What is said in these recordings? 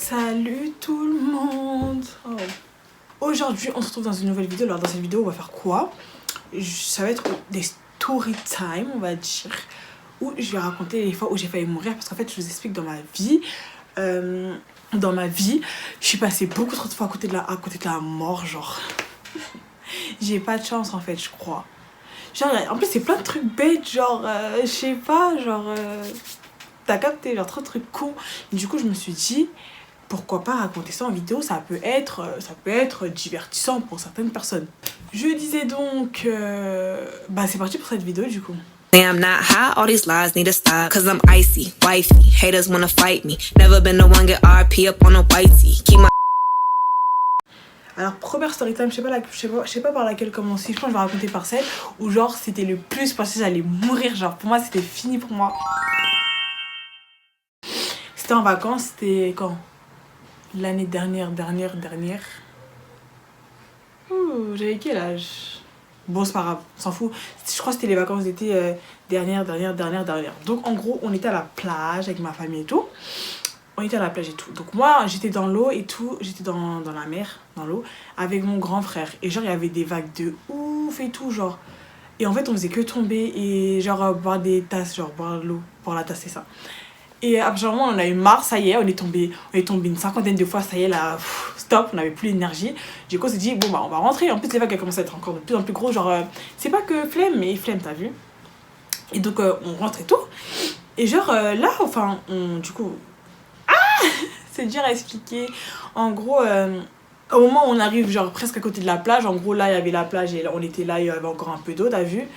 Salut tout le monde. Aujourd'hui on se retrouve dans une nouvelle vidéo. Alors dans cette vidéo on va faire quoi? Ça va être des story time on va dire, où je vais raconter les fois où j'ai failli mourir. Parce qu'en fait je vous explique, dans ma vie je suis passée beaucoup trop de fois à côté de la mort. Genre j'ai pas de chance en fait, je crois. Genre en plus c'est plein de trucs bêtes, genre je sais pas, genre t'as capté, genre trop de trucs cons. Du coup je me suis dit pourquoi pas raconter ça en vidéo, ça peut être divertissant pour certaines personnes. Je disais donc c'est parti pour cette vidéo du coup. I'm not high, all these lies need to stop. Cause I'm icy, wifey, haters wanna fight me. Never been the one get RP up on a whitey. Keep my... Alors première story time, je sais pas par laquelle commencer. Je pense que je vais raconter par celle où genre c'était le plus parce que j'allais mourir. Genre pour moi c'était fini pour moi. C'était en vacances, c'était quand? L'année dernière. J'avais quel âge? Bon, c'est pas grave, on s'en fout. Je crois que c'était les vacances d'été dernière. Donc, en gros, on était à la plage avec ma famille et tout. Donc, moi, j'étais dans l'eau et tout. J'étais dans la mer, dans l'eau, avec mon grand frère. Et genre, il y avait des vagues de ouf et tout, genre. Et en fait, on faisait que tomber et genre boire des tasses, genre boire de l'eau pour la tasser, ça. Et absolument on a eu marre, ça y est, on est tombé une cinquantaine de fois, ça y est là, stop, on n'avait plus l'énergie. Du coup on s'est dit bon bah on va rentrer. En plus les vagues elles commencent à être encore de plus en plus gros, genre c'est pas que flemme mais flemme, t'as vu. Et donc on rentre et tout. Et genre là enfin du coup c'est dur à expliquer. En gros au moment où on arrive genre presque à côté de la plage, en gros là il y avait la plage et là, on était là, il y avait encore un peu d'eau, t'as vu.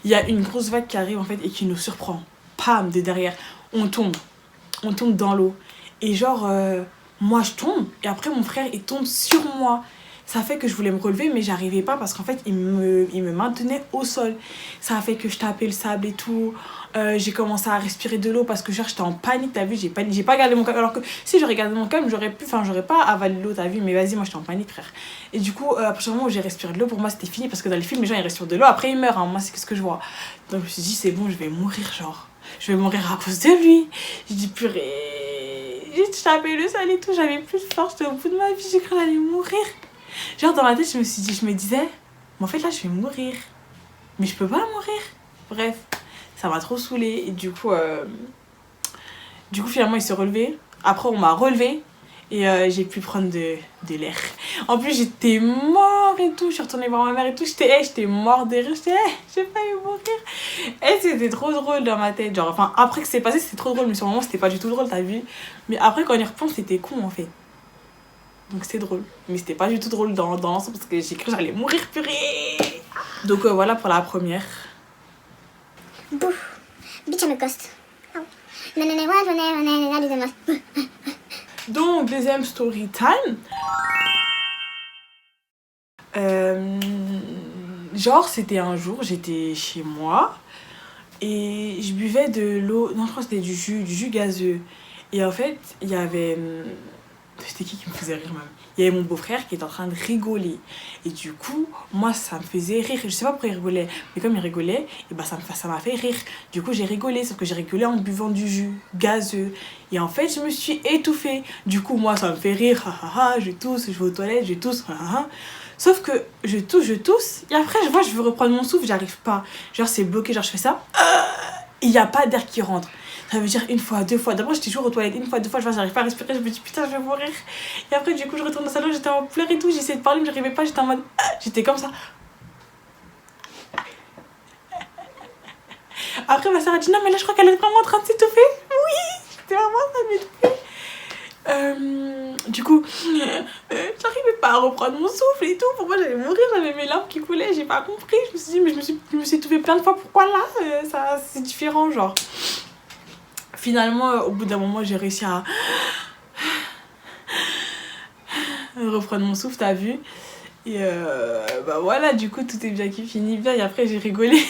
Il y a une grosse vague qui arrive en fait et qui nous surprend, pam, de derrière. On tombe dans l'eau et genre moi je tombe et après mon frère il tombe sur moi. Ça fait que je voulais me relever mais j'arrivais pas parce qu'en fait il me maintenait au sol. Ça a fait que je tapais le sable et tout. J'ai commencé à respirer de l'eau parce que genre j'étais en panique, t'as vu. J'ai pas gardé mon calme, alors que si j'aurais gardé mon calme j'aurais pas avalé l'eau, t'as vu. Mais vas-y, moi j'étais en panique frère. Et du coup à partir du moment où j'ai respiré de l'eau, pour moi c'était fini parce que dans les films les gens ils respirent de l'eau après ils meurent, hein. Moi c'est ce que je vois. Donc je me suis dit c'est bon, je vais mourir, genre je vais mourir à cause de lui. J'ai dit purée, j'ai tapé le sol et tout, j'avais plus de force, j'étais au bout de ma vie, j'ai cru que j'allais mourir. Genre dans ma tête je me disais mais en fait là je vais mourir mais je peux pas mourir. Bref, ça m'a trop saoulée et du coup finalement il s'est relevé. Après on m'a relevé et j'ai pu prendre de l'air. En plus j'étais mort et tout, je suis retournée voir ma mère et tout, j'étais mort de rire, j'ai failli mourir. Et c'était trop drôle dans ma tête, genre enfin après que c'est passé c'était trop drôle mais sur le moment c'était pas du tout drôle, t'as vu. Mais après quand on y repense c'était con en fait. Donc c'était drôle, mais c'était pas du tout drôle dans l'ensemble parce que j'ai cru que j'allais mourir, purée. Donc voilà pour la première. Bouf, bitch I'm a ghost. Donc deuxième story time. Genre c'était un jour, j'étais chez moi et je buvais de l'eau, non je crois que c'était du jus gazeux. Et en fait il y avait, c'était qui me faisait rire même, il y avait mon beau-frère qui était en train de rigoler et du coup moi ça me faisait rire, je sais pas pourquoi il rigolait mais comme il rigolait et bah ça m'a fait rire. Du coup j'ai rigolé, sauf que j'ai rigolé en buvant du jus gazeux et en fait je me suis étouffée. Du coup moi ça me fait rire, je tousse, je vais aux toilettes, je tousse, sauf que je tousse et après je veux reprendre mon souffle, j'arrive pas, genre c'est bloqué, genre je fais ça et il y a pas d'air qui rentre. Ça veut dire une fois, deux fois. D'abord, j'étais toujours aux toilettes. Une fois, deux fois, je vois, j'arrive pas à respirer. Je me dis putain, je vais mourir. Et après, du coup, je retourne dans le salon. J'étais en pleurs et tout. J'essayais de parler, mais j'arrivais pas. J'étais en mode. J'étais comme ça. Après, ma soeur a dit non, mais là, je crois qu'elle est vraiment en train de s'étouffer. Oui, j'étais vraiment en train de m'étouffer. Du coup, j'arrivais pas à reprendre mon souffle et tout. Pour moi, j'allais mourir. J'avais mes larmes qui coulaient. J'ai pas compris. Je me suis dit, mais je me suis étouffée plein de fois. Pourquoi là ça, c'est différent, genre. Finalement, au bout d'un moment, j'ai réussi à reprendre mon souffle, t'as vu. Et voilà, du coup, tout est bien qui finit bien. Et après, j'ai rigolé.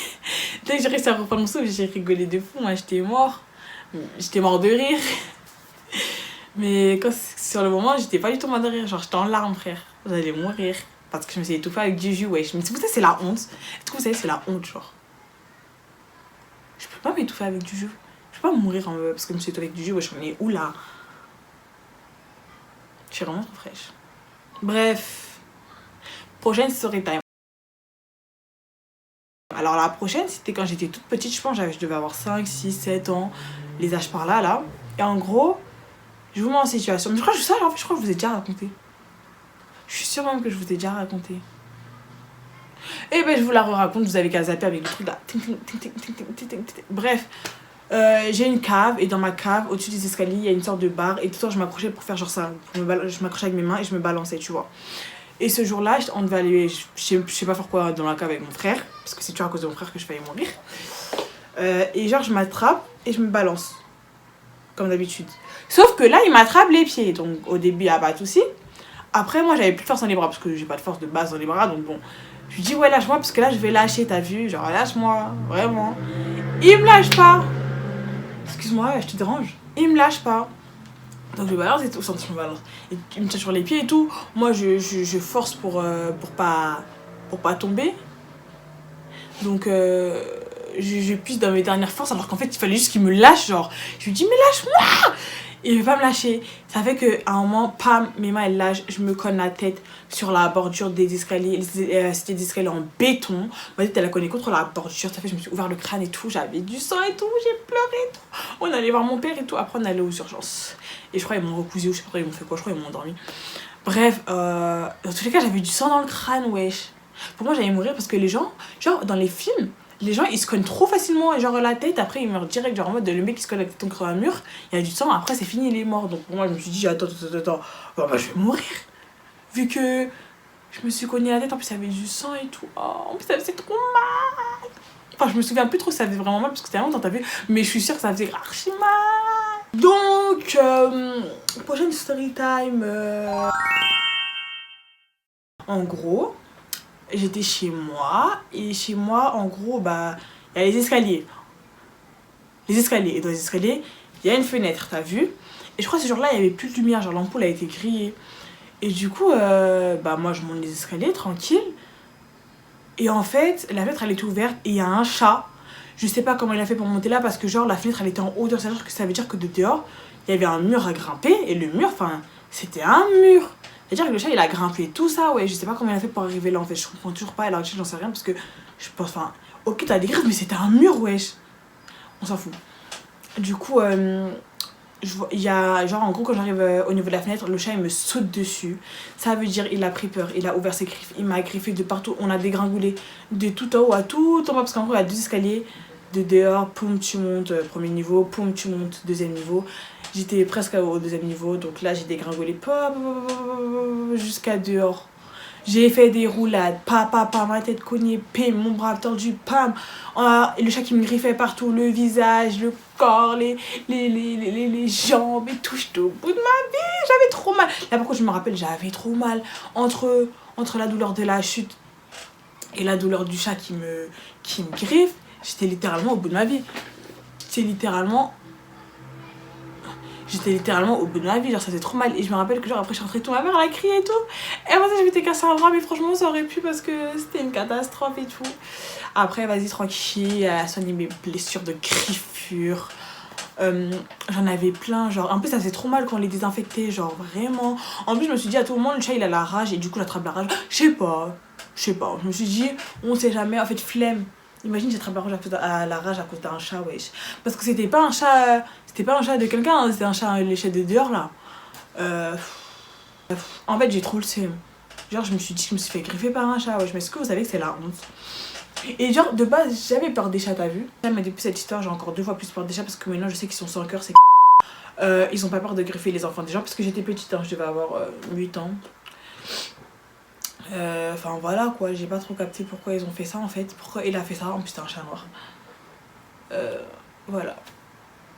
Dès que j'ai réussi à reprendre mon souffle, j'ai rigolé de fou. Moi, j'étais mort de rire. Mais sur le moment, j'étais pas du tout mort de rire. Genre, j'étais en larmes, frère. J'allais mourir. Parce que je me suis étouffée avec du jus, ouais. Je me suis dit, c'est la honte. Est-ce que vous savez, c'est la honte, genre. Je peux pas m'étouffer avec du jus. Je peux pas mourir parce que je me suis étouffée avec du jus, ouais. J'en ai où là? suis vraiment trop fraîche. Bref, prochaine story time. Alors la prochaine, c'était quand j'étais toute petite, je pense je devais avoir 5, 6, 7 ans, les âges par là, là. Et en gros, je vous mets en situation. Mais je crois que en fait, je crois que je vous ai déjà raconté. Je suis sûre même que je vous ai déjà raconté. Et ben je vous la raconte, vous avez qu'à zapper avec le truc là. Bref, j'ai une cave et dans ma cave, au-dessus des escaliers, il y a une sorte de barre et tout le temps je m'accrochais pour faire genre ça. Je m'accrochais avec mes mains et je me balançais, tu vois. Et ce jour-là, on devait aller, je sais pas pourquoi, dans la cave avec mon frère, parce que c'est toujours à cause de mon frère que je faillis mourir. Et genre je m'attrape et je me balance, comme d'habitude. Sauf que là, il m'attrape les pieds, donc au début, il n'y a pas de souci. Après, moi, j'avais plus de force dans les bras, parce que j'ai pas de force de base dans les bras, donc bon. Je lui dis, ouais, lâche-moi, parce que là, je vais lâcher, t'as vu? Genre, lâche-moi, vraiment. Il me lâche pas. Excuse-moi, je te dérange. Il me lâche pas. Donc je balance et tout, je me balance. Et il me tient sur les pieds et tout. Moi, je force pour pas tomber. Donc, je puise dans mes dernières forces, alors qu'en fait, il fallait juste qu'il me lâche, genre. Je lui dis, mais lâche-moi! Il veut pas me lâcher. Ça fait qu'à un moment, pam, mes mains elles lâchent, je me cogne la tête sur la bordure des escaliers. C'était des escaliers en béton. Ma tête elle a cogné contre la bordure. Ça fait que je me suis ouvert le crâne et tout. J'avais du sang et tout. J'ai pleuré et tout. On allait voir mon père et tout. Après, on allait aux urgences. Et je crois qu'ils m'ont recousu. Je sais pas, ils m'ont fait quoi. Je crois qu'ils m'ont endormi. Bref, dans tous les cas, j'avais du sang dans le crâne, wesh. Pour moi, j'allais mourir parce que les gens, genre dans les films, les gens ils se cognent trop facilement genre la tête, après ils meurent direct, genre en mode le mec qui se cogne la tête contre un mur, il y a du sang, après c'est fini, il est mort. Donc pour moi je me suis dit attends, bon, bah, je vais mourir vu que je me suis cogné la tête, en plus il y avait du sang et tout, oh, en plus ça faisait trop mal. Enfin je me souviens plus trop si ça faisait vraiment mal parce que c'était longtemps t'as vu, mais je suis sûre que ça faisait archi mal. Donc prochaine story time, en gros j'étais chez moi, et chez moi, en gros, bah, il y a les escaliers. Et dans les escaliers, il y a une fenêtre, t'as vu? Et je crois que ce jour-là, il n'y avait plus de lumière, genre l'ampoule a été grillée. Et du coup, bah, moi, je monte les escaliers, tranquille. Et en fait, la fenêtre, elle était ouverte, et il y a un chat. Je sais pas comment il a fait pour monter là, parce que genre, la fenêtre, elle était en hauteur. Ça veut dire que de dehors, il y avait un mur à grimper, et le mur, enfin, c'était un mur. C'est-à-dire que le chat il a grimpé tout ça, ouais, je sais pas comment il a fait pour arriver là en fait, je comprends toujours pas, alors j'en sais rien parce que je pense, enfin, ok t'as des griffes mais c'était un mur, wesh. On s'en fout. Du coup, il y a, genre en gros quand j'arrive au niveau de la fenêtre, le chat il me saute dessus. Ça veut dire il a pris peur, il a ouvert ses griffes, il m'a griffé de partout, on a dégringolé de tout en haut à tout en bas parce qu'en gros il y a 2 escaliers. De dehors, poum tu montes, premier niveau, poum tu montes, deuxième niveau. J'étais presque au 2e niveau, donc là j'ai dégringolé jusqu'à dehors. J'ai fait des roulades, ma tête cognée, pam, mon bras tordu, pam. Et le chat qui me griffait partout, le visage, le corps, les jambes et tout. J'étais au bout de ma vie, j'avais trop mal. Là par contre je me rappelle, j'avais trop mal entre la douleur de la chute et la douleur du chat qui me griffe. J'étais littéralement au bout de ma vie. J'étais littéralement au bout de ma vie, genre ça faisait trop mal. Et je me rappelle que genre après je suis rentrée, tout ma mère elle a crié et tout. Et après ça je m'étais cassé un bras, mais franchement ça aurait pu parce que c'était une catastrophe et tout. Après vas-y tranquille, elle a soigné mes blessures de griffure. J'en avais plein, genre en plus ça faisait trop mal quand on les désinfectait, genre vraiment. En plus je me suis dit à tout moment le chat il a la rage et du coup j'attrape la rage. Je sais pas, je me suis dit on sait jamais, en fait flemme. Imagine j'attrape la rage à cause d'un chat, wesh. Parce que c'était pas un chat de quelqu'un, hein, c'était un chat, les chats de dehors là. En fait j'ai trop le seum. Genre je me suis dit que je me suis fait griffer par un chat, wesh. Mais est-ce que vous savez que c'est la honte? Et genre de base j'avais peur des chats, t'as vu? Mais depuis cette histoire j'ai encore 2 fois plus peur des chats parce que maintenant je sais qu'ils sont sans cœur, c'est ils ont pas peur de griffer les enfants des gens parce que j'étais petite, hein, je devais avoir 8 ans. Enfin voilà quoi, j'ai pas trop capté pourquoi ils ont fait ça en fait, pourquoi il a fait ça, en plus c'était un chat noir. Voilà.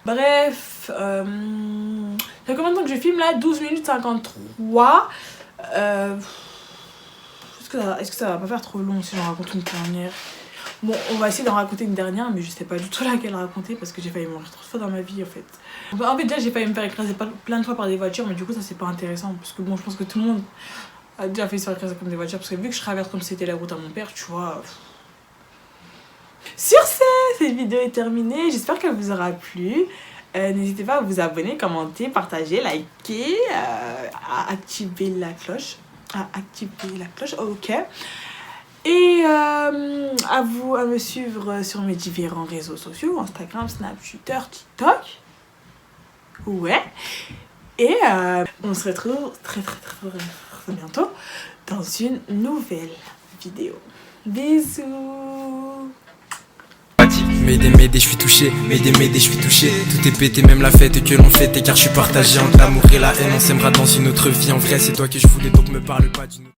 Bref, ça fait combien de temps que je filme là? 12 minutes 53. Est-ce que ça va pas faire trop long si j'en raconte une dernière? Bon, on va essayer d'en raconter une dernière, mais je sais pas du tout laquelle raconter parce que j'ai failli mourir 3 fois dans ma vie en fait. En fait déjà j'ai failli me faire écraser plein de fois par des voitures, mais du coup ça c'est pas intéressant parce que bon je pense que tout le monde a déjà fait se faire écraser comme des voitures parce que vu que je traverse comme si c'était la route à mon père, tu vois. Sur ce, cette vidéo est terminée, j'espère qu'elle vous aura plu. N'hésitez pas à vous abonner, commenter, partager, liker, à activer la cloche. Ok. Et à me suivre sur mes différents réseaux sociaux, Instagram, Snap, Twitter, TikTok. Ouais. Et on se retrouve très bientôt dans une nouvelle vidéo. Bisous. M'aider, je suis touché, m'aider, je suis touché. Tout est pété, même la fête que l'on fait, car je suis partagé entre l'amour et la haine. On s'aimera dans une autre vie, en vrai c'est toi que je voulais, donc me parle pas d'une